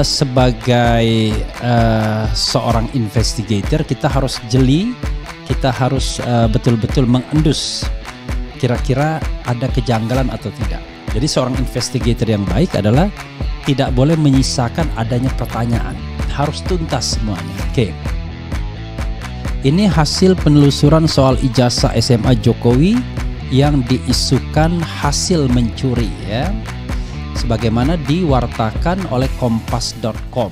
sebagai seorang investigator kita harus jeli, kita harus betul-betul mengendus kira-kira ada kejanggalan atau tidak. Jadi seorang investigator yang baik adalah tidak boleh menyisakan adanya pertanyaan, harus tuntas semuanya. Oke. Ini hasil penelusuran soal ijazah SMA Jokowi yang diisukan hasil mencuri ya. Sebagaimana diwartakan oleh kompas.com.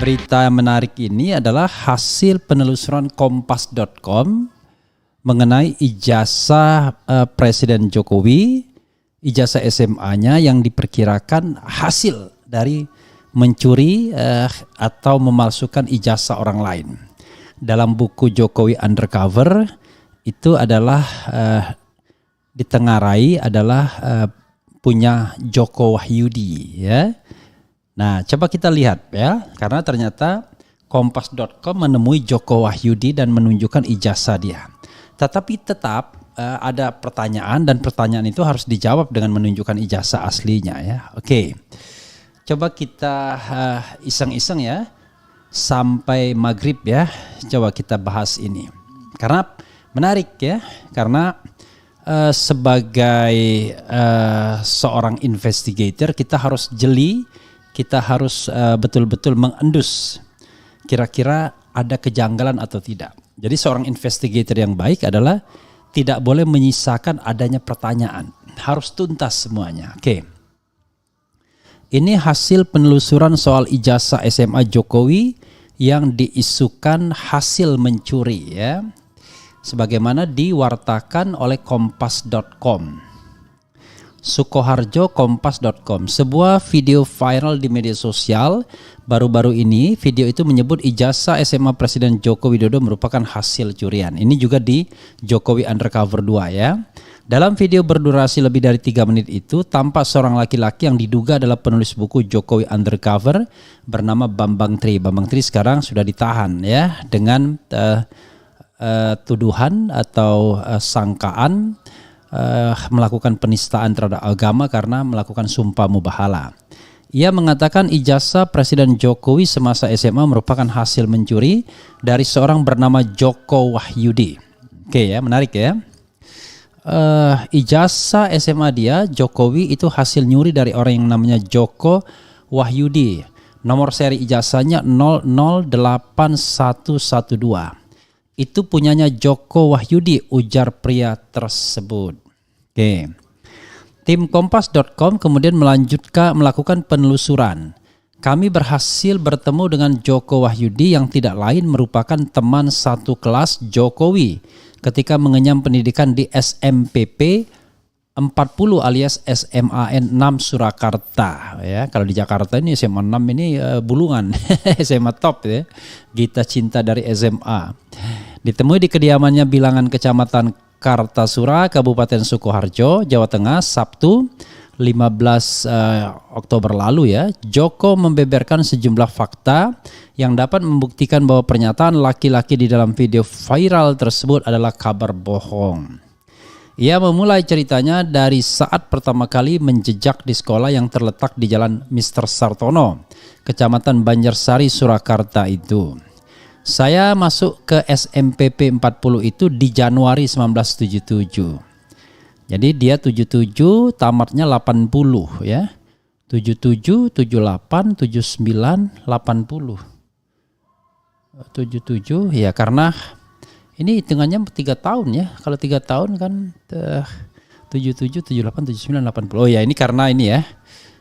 Berita menarik ini adalah hasil penelusuran kompas.com mengenai ijazah Presiden Jokowi, ijazah SMA-nya yang diperkirakan hasil dari mencuri atau memalsukan ijazah orang lain. Dalam buku Jokowi Undercover itu adalah ditengarai adalah punya Joko Wahyudi ya. Nah, coba kita lihat ya, karena ternyata kompas.com menemui Joko Wahyudi dan menunjukkan ijazah dia. Tetapi tetap ada pertanyaan dan pertanyaan itu harus dijawab dengan menunjukkan ijazah aslinya ya. Oke, coba kita iseng-iseng ya, sampai maghrib ya, coba kita bahas ini. Karena menarik ya, karena sebagai seorang investigator kita harus jeli, kita harus betul-betul mengendus kira-kira ada kejanggalan atau tidak. Jadi seorang investigator yang baik adalah tidak boleh menyisakan adanya pertanyaan, harus tuntas semuanya. Oke. Ini hasil penelusuran soal ijazah SMA Jokowi yang diisukan hasil mencuri ya. Sebagaimana diwartakan oleh kompas.com. Sukoharjo kompas.com. Sebuah video viral di media sosial baru-baru ini, video itu menyebut ijazah SMA Presiden Joko Widodo merupakan hasil curian. Ini juga di Jokowi Undercover 2 ya. Dalam video berdurasi lebih dari 3 menit itu tampak seorang laki-laki yang diduga adalah penulis buku Jokowi Undercover bernama Bambang Tri. Bambang Tri sekarang sudah ditahan ya dengan tuduhan atau sangkaan melakukan penistaan terhadap agama karena melakukan sumpah mubahala. Ia mengatakan ijazah Presiden Jokowi semasa SMA merupakan hasil mencuri dari seorang bernama Joko Wahyudi. Oke ya, menarik ya. Ijazah SMA dia Jokowi itu hasil nyuri dari orang yang namanya Joko Wahyudi. Nomor seri ijazahnya 008112. Itu punyanya Joko Wahyudi, ujar pria tersebut. Oke. Tim kompas.com kemudian melakukan penelusuran. Kami berhasil bertemu dengan Joko Wahyudi yang tidak lain merupakan teman satu kelas Jokowi ketika mengenyam pendidikan di SMPP 40 alias SMAN 6 Surakarta ya. Kalau di Jakarta ini SMA 6 ini Bulungan SMA top ya. Gita Cinta dari SMA. Ditemui di kediamannya Bilangan Kecamatan Kartasura, Kabupaten Sukoharjo, Jawa Tengah, Sabtu 15 Oktober lalu ya. Joko membeberkan sejumlah fakta yang dapat membuktikan bahwa pernyataan laki-laki di dalam video viral tersebut adalah kabar bohong. Ia memulai ceritanya dari saat pertama kali menjejak di sekolah yang terletak di Jalan Mr. Sartono, Kecamatan Banjarsari, Surakarta itu. Saya masuk ke SMPP 40 itu di Januari 1977. Jadi dia 77, tamatnya 80 ya. 77, 78, 79, 80. 77 ya, karena ini hitungannya 3 tahun ya. Kalau 3 tahun kan 77, 78, 79, 80. Oh ya, ini karena ini ya.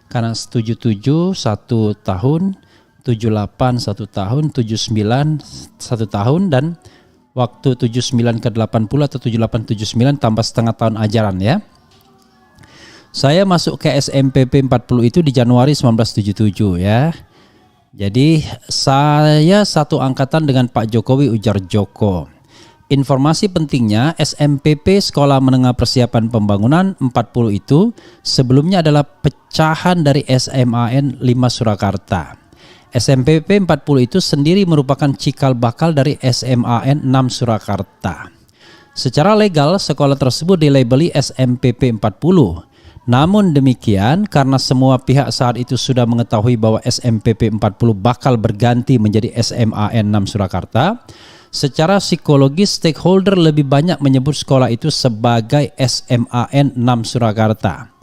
karena 77 1 tahun, 78 1 tahun, 79 1 tahun, dan waktu 79 ke 80 atau 78 79 tambah setengah tahun ajaran ya. Saya masuk ke SMPP 40 itu di Januari 1977 ya. Jadi saya satu angkatan dengan Pak Jokowi, ujar Joko. Informasi pentingnya, SMPP Sekolah Menengah Persiapan Pembangunan 40 itu sebelumnya adalah pecahan dari SMAN 5 Surakarta. SMPP 40 itu sendiri merupakan cikal bakal dari SMAN 6 Surakarta. Secara legal, sekolah tersebut dilabeli SMPP 40. Namun demikian, karena semua pihak saat itu sudah mengetahui bahwa SMPP 40 bakal berganti menjadi SMAN 6 Surakarta, secara psikologis stakeholder lebih banyak menyebut sekolah itu sebagai SMAN 6 Surakarta.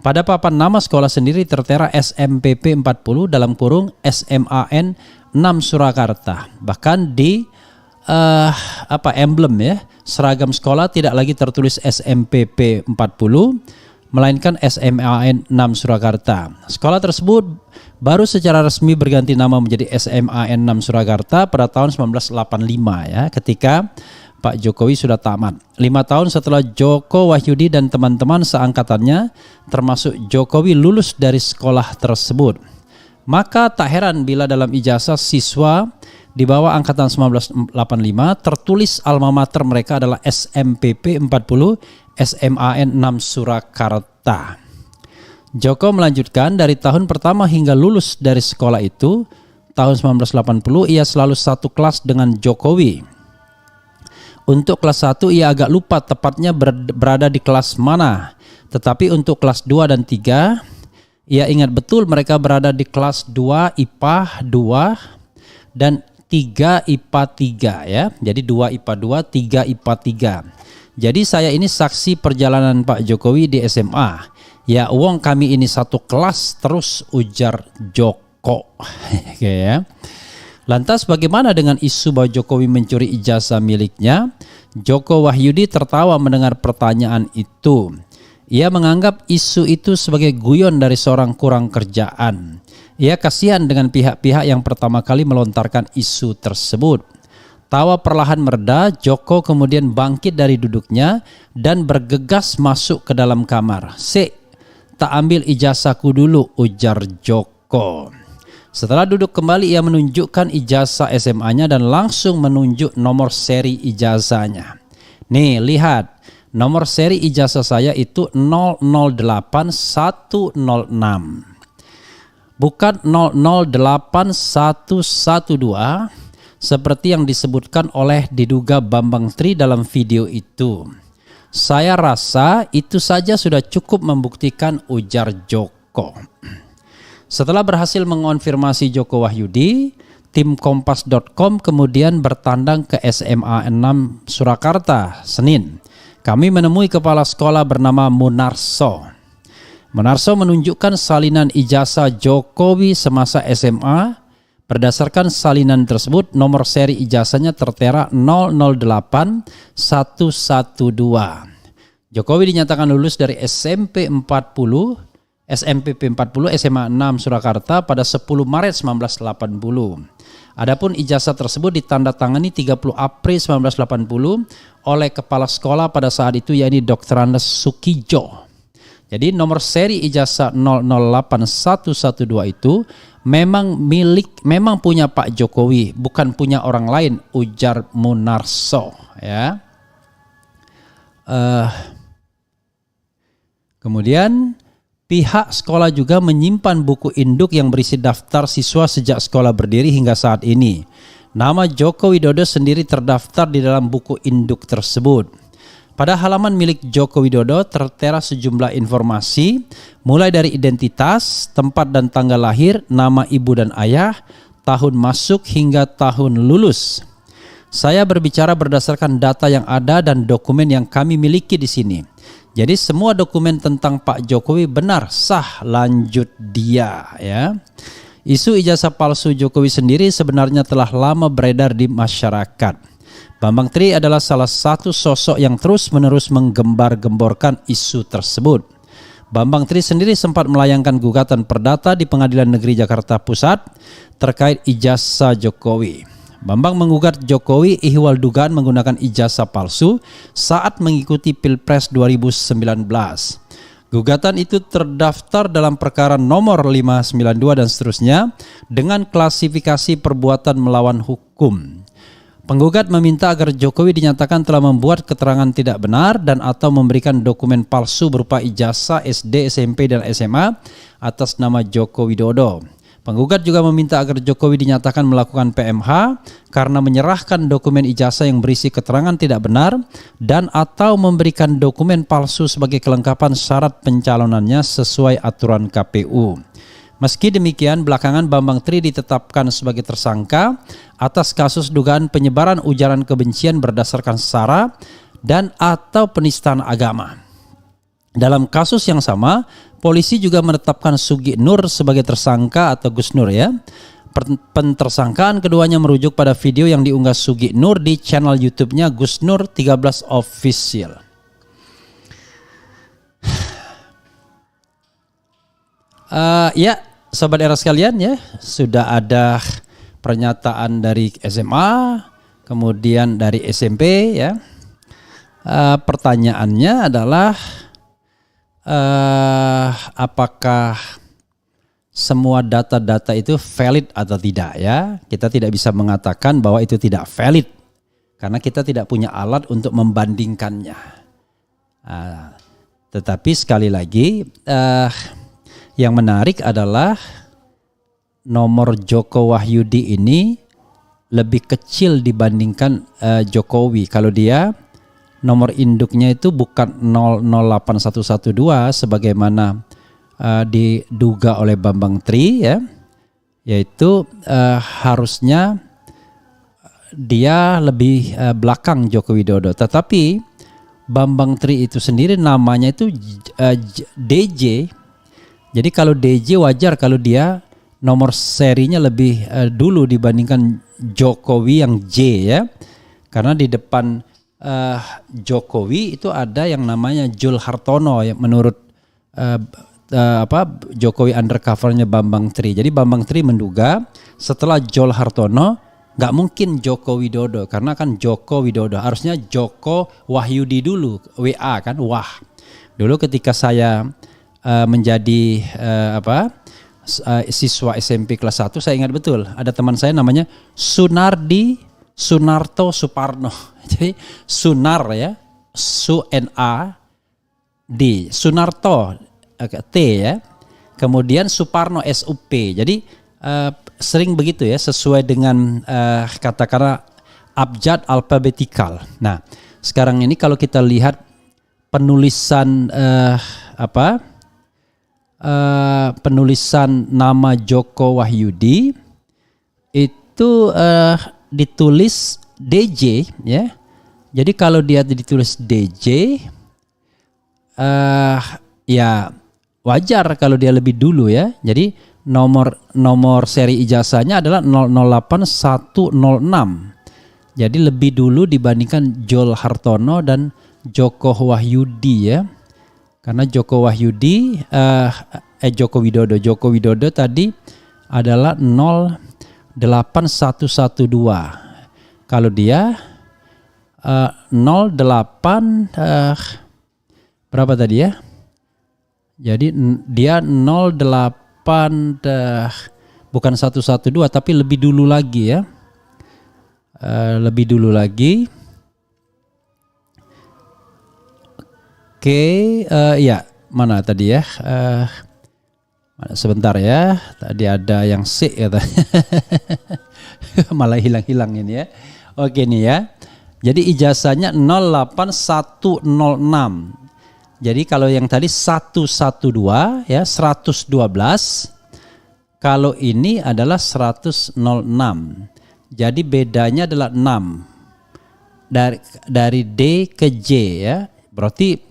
Pada papan nama sekolah sendiri tertera SMPP 40 dalam kurung SMAN 6 Surakarta. Bahkan di emblem ya, seragam sekolah tidak lagi tertulis SMPP 40, melainkan SMAN 6 Surakarta. Sekolah tersebut baru secara resmi berganti nama menjadi SMAN 6 Surakarta pada tahun 1985 ya, ketika Pak Jokowi sudah tamat. 5 tahun setelah Joko Wahyudi dan teman-teman seangkatannya termasuk Jokowi lulus dari sekolah tersebut. Maka tak heran bila dalam ijazah siswa di bawah angkatan 1985 tertulis alma mater mereka adalah SMPP 40 SMAN 6 Surakarta. Joko melanjutkan, dari tahun pertama hingga lulus dari sekolah itu, tahun 1980 ia selalu satu kelas dengan Jokowi. Untuk kelas 1 ia agak lupa tepatnya berada di kelas mana. Tetapi untuk kelas 2 dan 3 ia ingat betul mereka berada di kelas 2 IPA 2 dan 3 IPA 3 ya. Jadi 2 IPA 2, 3 IPA 3. Jadi saya ini saksi perjalanan Pak Jokowi di SMA. Ya uang kami ini satu kelas terus, ujar Joko. Oke ya. Lantas bagaimana dengan isu bahwa Jokowi mencuri ijazah miliknya? Joko Wahyudi tertawa mendengar pertanyaan itu. Ia menganggap isu itu sebagai guyon dari seorang kurang kerjaan. Ia kasihan dengan pihak-pihak yang pertama kali melontarkan isu tersebut. Tawa perlahan mereda, Joko kemudian bangkit dari duduknya dan bergegas masuk ke dalam kamar. Tak ambil ijazahku dulu, ujar Joko. Setelah duduk kembali, ia menunjukkan ijazah SMA-nya dan langsung menunjuk nomor seri ijazahnya. Nih, lihat. Nomor seri ijazah saya itu 008106. Bukan 008112 seperti yang disebutkan oleh diduga Bambang Tri dalam video itu. Saya rasa itu saja sudah cukup membuktikan, ujar Joko. Setelah berhasil mengonfirmasi Joko Wahyudi, tim Kompas.com kemudian bertandang ke SMA 6 Surakarta, Senin. Kami menemui kepala sekolah bernama Munarso. Munarso menunjukkan salinan ijazah Jokowi semasa SMA. Berdasarkan salinan tersebut, nomor seri ijazahnya tertera 008112. Jokowi dinyatakan lulus dari SMPP 40 SMA 6 Surakarta pada 10 Maret 1980. Adapun ijazah tersebut ditandatangani 30 April 1980 oleh kepala sekolah pada saat itu, yakni Dr. Andes Sukijo. Jadi nomor seri ijazah 008112 itu memang punya Pak Jokowi, bukan punya orang lain, ujar Munarso ya. Kemudian pihak sekolah juga menyimpan buku induk yang berisi daftar siswa sejak sekolah berdiri hingga saat ini. Nama Joko Widodo sendiri terdaftar di dalam buku induk tersebut. Pada halaman milik Joko Widodo tertera sejumlah informasi, mulai dari identitas, tempat dan tanggal lahir, nama ibu dan ayah, tahun masuk hingga tahun lulus. Saya berbicara berdasarkan data yang ada dan dokumen yang kami miliki di sini. Jadi semua dokumen tentang Pak Jokowi benar, sah, lanjut dia ya. Isu ijazah palsu Jokowi sendiri sebenarnya telah lama beredar di masyarakat. Bambang Tri adalah salah satu sosok yang terus-menerus menggembar-gemborkan isu tersebut. Bambang Tri sendiri sempat melayangkan gugatan perdata di Pengadilan Negeri Jakarta Pusat terkait ijazah Jokowi. Bambang menggugat Jokowi ihwal dugaan menggunakan ijazah palsu saat mengikuti Pilpres 2019. Gugatan itu terdaftar dalam perkara nomor 592 dan seterusnya dengan klasifikasi perbuatan melawan hukum. Penggugat meminta agar Jokowi dinyatakan telah membuat keterangan tidak benar dan atau memberikan dokumen palsu berupa ijazah SD, SMP, dan SMA atas nama Joko Widodo. Penggugat juga meminta agar Jokowi dinyatakan melakukan PMH karena menyerahkan dokumen ijazah yang berisi keterangan tidak benar dan atau memberikan dokumen palsu sebagai kelengkapan syarat pencalonannya sesuai aturan KPU. Meski demikian, belakangan Bambang Tri ditetapkan sebagai tersangka atas kasus dugaan penyebaran ujaran kebencian berdasarkan sara dan atau penistaan agama. Dalam kasus yang sama, polisi juga menetapkan Sugi Nur sebagai tersangka atau Gus Nur ya. Pentersangkaan keduanya merujuk pada video yang diunggah Sugi Nur di channel YouTube-nya Gus Nur 13 Official. Ya, sobat era sekalian ya, sudah ada pernyataan dari SMA, kemudian dari SMP ya. Pertanyaannya adalah apakah semua data-data itu valid atau tidak ya? Kita tidak bisa mengatakan bahwa itu tidak valid karena kita tidak punya alat untuk membandingkannya. Tetapi sekali lagi yang menarik adalah nomor Joko Wahyudi ini lebih kecil dibandingkan Jokowi. Kalau dia nomor induknya itu bukan 008112 sebagaimana diduga oleh Bambang Tri ya, yaitu harusnya dia lebih belakang Joko Widodo. Tetapi Bambang Tri itu sendiri namanya itu DJ. Jadi kalau DJ wajar kalau dia nomor serinya lebih dulu dibandingkan Jokowi yang J ya. Karena di depan Jokowi itu ada yang namanya Jul Hartono yang menurut Jokowi undercovernya Bambang Tri. Jadi Bambang Tri menduga setelah Jul Hartono nggak mungkin Joko Widodo karena kan Joko Widodo harusnya Joko Wahyudi dulu WA kan wah. Dulu ketika saya menjadi siswa SMP kelas 1 saya ingat betul ada teman saya namanya Sunarto Suparno. Jadi Sunar ya, Sunad, Sunarto T ya. Kemudian Suparno SUP. Jadi sering begitu ya sesuai dengan katakanlah abjad alfabetikal. Nah, sekarang ini kalau kita lihat penulisan penulisan nama Joko Wahyudi itu ditulis DJ ya. Jadi kalau dia ditulis DJ ya wajar kalau dia lebih dulu ya. Jadi nomor seri ijazahnya adalah 008106. Jadi lebih dulu dibandingkan Jul Hartono dan Joko Wahyudi ya. Karena Joko Wahyudi Joko Widodo tadi adalah 08112. Kalau dia 08 berapa tadi ya? Jadi dia 08 bukan 112 tapi lebih dulu lagi ya. Lebih dulu lagi. Oke, ya mana tadi ya? Sebentar ya. Tadi ada yang C katanya. Malah hilang-hilang ini ya. Oke nih ya. Jadi ijazahnya 08106. Jadi kalau yang tadi 112 ya 112. Kalau ini adalah 106. Jadi bedanya adalah 6. Dari D ke J ya. Berarti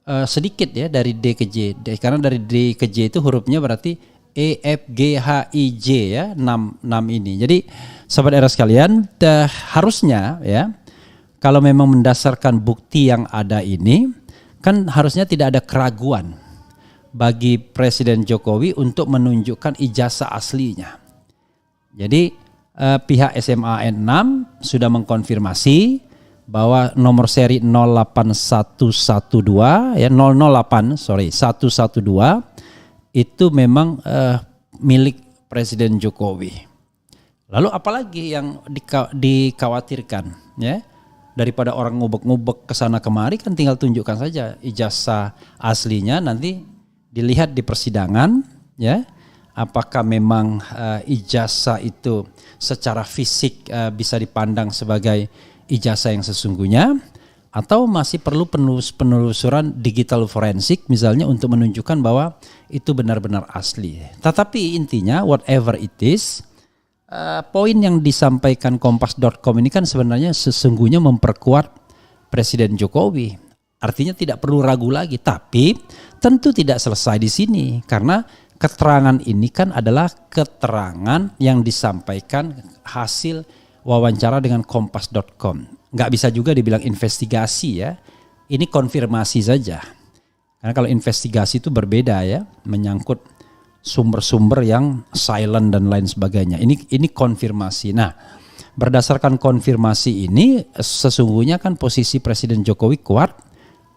sedikit ya dari D ke J. Karena dari D ke J itu hurufnya berarti E, F, G, H, I, J ya. 6 ini. Jadi sobat era sekalian harusnya ya. Kalau memang mendasarkan bukti yang ada ini kan harusnya tidak ada keraguan bagi Presiden Jokowi untuk menunjukkan ijazah aslinya. Jadi pihak SMA N6 sudah mengkonfirmasi bahwa nomor seri 08112 ya 112 itu memang milik Presiden Jokowi. Lalu apalagi yang dikhawatirkan ya? Daripada orang ngubek-ngubek ke sana kemari, kan tinggal tunjukkan saja ijazah aslinya, nanti dilihat di persidangan ya. Apakah memang ijazah itu secara fisik bisa dipandang sebagai ijazah yang sesungguhnya, atau masih perlu penelusuran digital forensik misalnya untuk menunjukkan bahwa itu benar-benar asli. Tetapi intinya whatever it is, poin yang disampaikan Kompas.com ini kan sebenarnya sesungguhnya memperkuat Presiden Jokowi. Artinya tidak perlu ragu lagi, tapi tentu tidak selesai di sini karena keterangan ini kan adalah keterangan yang disampaikan hasil wawancara dengan Kompas.com. Nggak bisa juga dibilang investigasi ya. Ini konfirmasi saja. Karena kalau investigasi itu berbeda ya, menyangkut sumber-sumber yang silent dan lain sebagainya. Ini konfirmasi. Nah, berdasarkan konfirmasi ini sesungguhnya kan posisi Presiden Jokowi kuat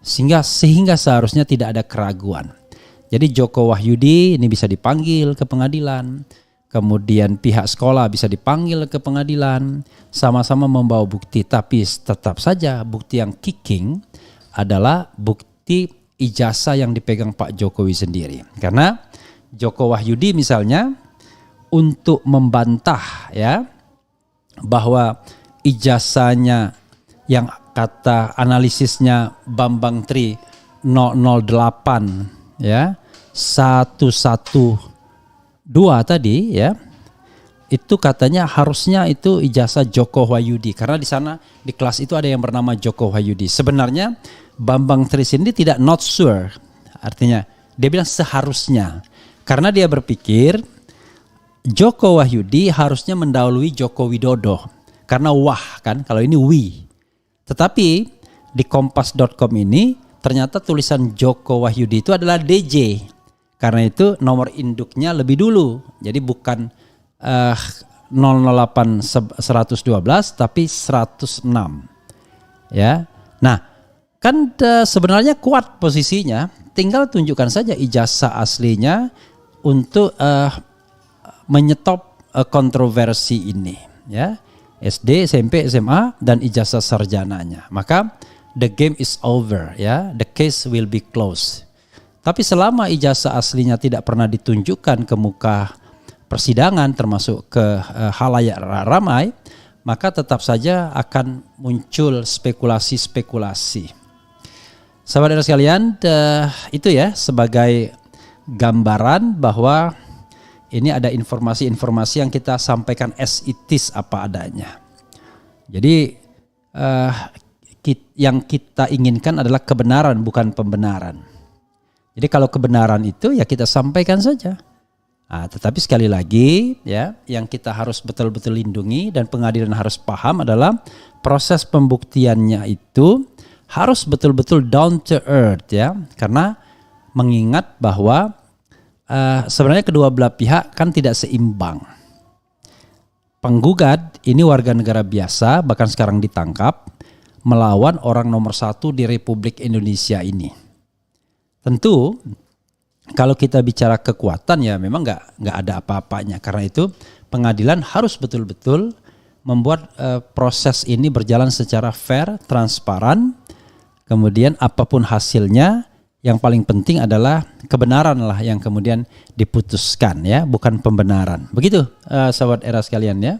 sehingga seharusnya tidak ada keraguan. Jadi Joko Wahyudi ini bisa dipanggil ke pengadilan, kemudian pihak sekolah bisa dipanggil ke pengadilan, sama-sama membawa bukti, tapi tetap saja bukti yang kicking adalah bukti ijazah yang dipegang Pak Jokowi sendiri. Karena Joko Wahyudi misalnya untuk membantah ya bahwa ijazahnya yang kata analisisnya Bambang Tri 008 ya 112 tadi ya, itu katanya harusnya itu ijazah Joko Wahyudi karena di sana di kelas itu ada yang bernama Joko Wahyudi. Sebenarnya Bambang Tri sendiri tidak not sure, artinya dia bilang seharusnya karena dia berpikir Joko Wahyudi harusnya mendahului Joko Widodo karena wah kan kalau ini wi. Tetapi di Kompas.com ini ternyata tulisan Joko Wahyudi itu adalah DJ. Karena itu nomor induknya lebih dulu. Jadi bukan 008 112 tapi 106. Ya. Nah, kan sebenarnya kuat posisinya, tinggal tunjukkan saja ijazah aslinya untuk menyetop kontroversi ini, ya. SD, SMP, SMA dan ijazah sarjananya. Maka the game is over, ya. The case will be closed. Tapi selama ijazah aslinya tidak pernah ditunjukkan ke muka persidangan termasuk ke halayak ramai, maka tetap saja akan muncul spekulasi-spekulasi. Sahabat sekalian, itu ya sebagai gambaran bahwa ini ada informasi-informasi yang kita sampaikan as it is apa adanya. Jadi yang kita inginkan adalah kebenaran bukan pembenaran. Jadi kalau kebenaran itu ya kita sampaikan saja. Nah, tetapi sekali lagi ya yang kita harus betul-betul lindungi dan pengadilan harus paham adalah proses pembuktiannya itu harus betul-betul down to earth ya, karena mengingat bahwa sebenarnya kedua belah pihak kan tidak seimbang. Penggugat ini warga negara biasa bahkan sekarang ditangkap melawan orang nomor 1 di Republik Indonesia ini. Tentu kalau kita bicara kekuatan ya memang nggak ada apa-apanya. Karena itu pengadilan harus betul-betul membuat proses ini berjalan secara fair, transparan. Kemudian apapun hasilnya yang paling penting adalah kebenaran lah yang kemudian diputuskan ya, bukan pembenaran. Begitu sahabat era sekalian ya.